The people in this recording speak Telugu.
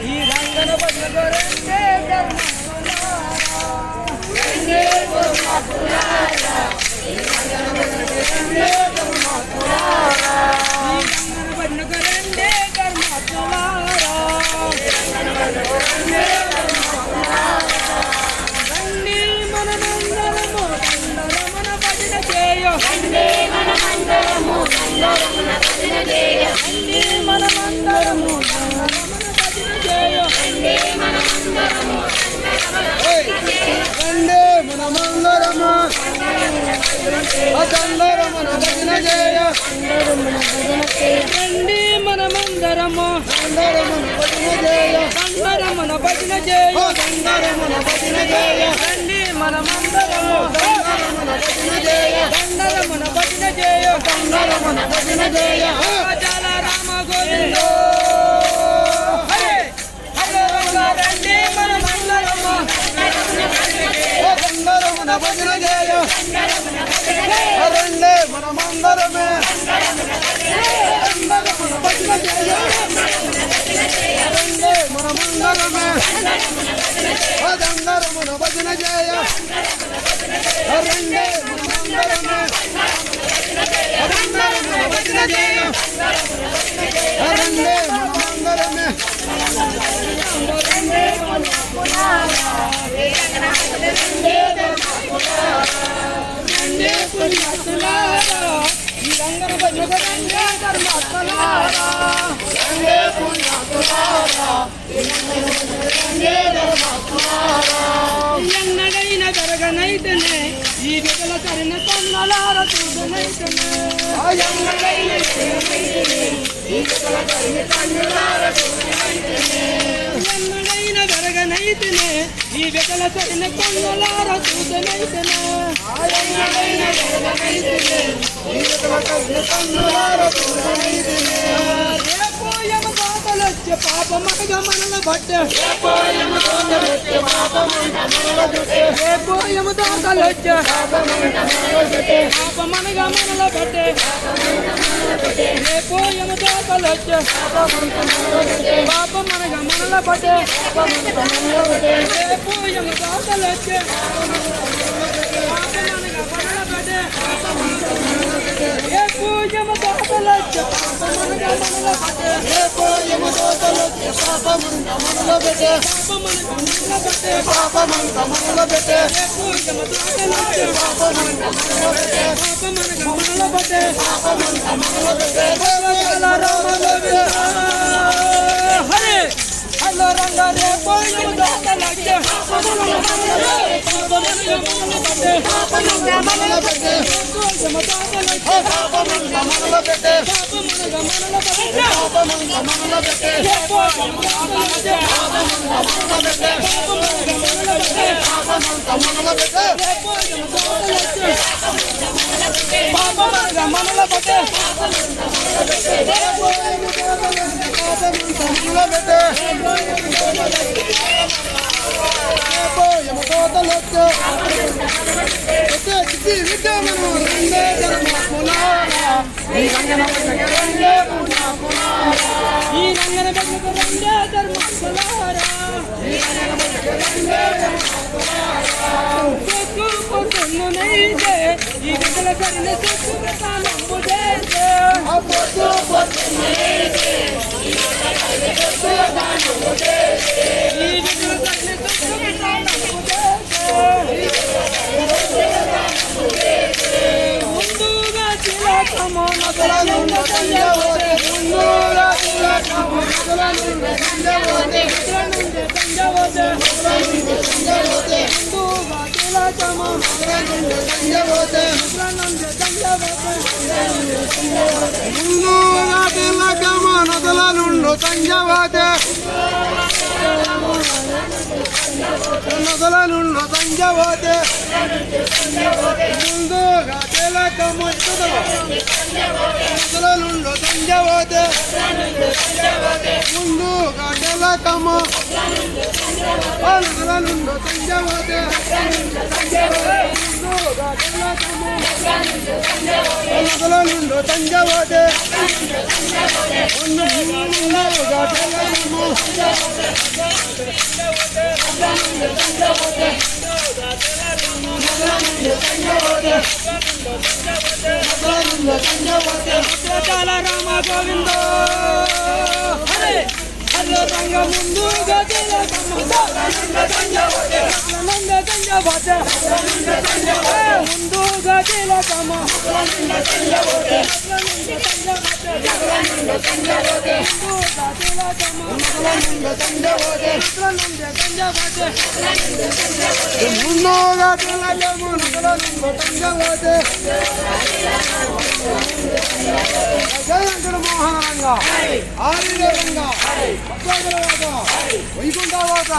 ఈ రంగన భజగరంగే మనమందరము భజన చేయ జల రామ గోవింద హరే హరే రండి మనమందరము భజన చేయ రండి మనమందరమే భజన చేయ రండి మనమందరమే అదందరమున భజన చేయ రండి మనమందరమే అదందరమున భజన చేయ రండి మనమందరమే ఈ రంగన భజన రంగే ధర్మాత్మలారా ఎన్నడైన జరగనైతేనే ఈ విధుల తరిన కన్నలార చూడనైతేనే ఎన్నడైన జరగనైతేనే ఈ విధుల తరిన కన్నలార చూడనైతేనే పాపమనగ మనల బట్టే పాపమనగ మనల బట్టే పాపమనగ మనల బట్టే హరే హలో రంగా రే పోయము దాతలచ్చే ఈ రంగన భజన ధర్మాత్మలారా పొద్దున్నైతే ఈ విధుల సరిన సుఖానంబు చేసే ఈ విధుల సరిన సుఖానంబు చేసే ముందుగా చిలకము నగరనున్న సంజవతే ముందుగా చిలకము నగరనున్న సంజవతే ముందుగా చిలకము నగరనున్న సంజవతే ముందుగా చిలకము నగరనున్న సంజవతే నగరనున్న సంజవతే ముందుగా చిలకము నగరనున్న సంజవతే ముందుగా తిలకమ నుండు సంజవతే నుండు సంజవతే రామ గోవింద హరే హరే రంగ ముందుగా తిలకమ్మ నంద సంజవతే ముందుగా తిలకమ్మ ముందుగా తిలకము సంజవతే జయంతుడు మోహనంగా ఆరిరంగా వైకుంఠవాత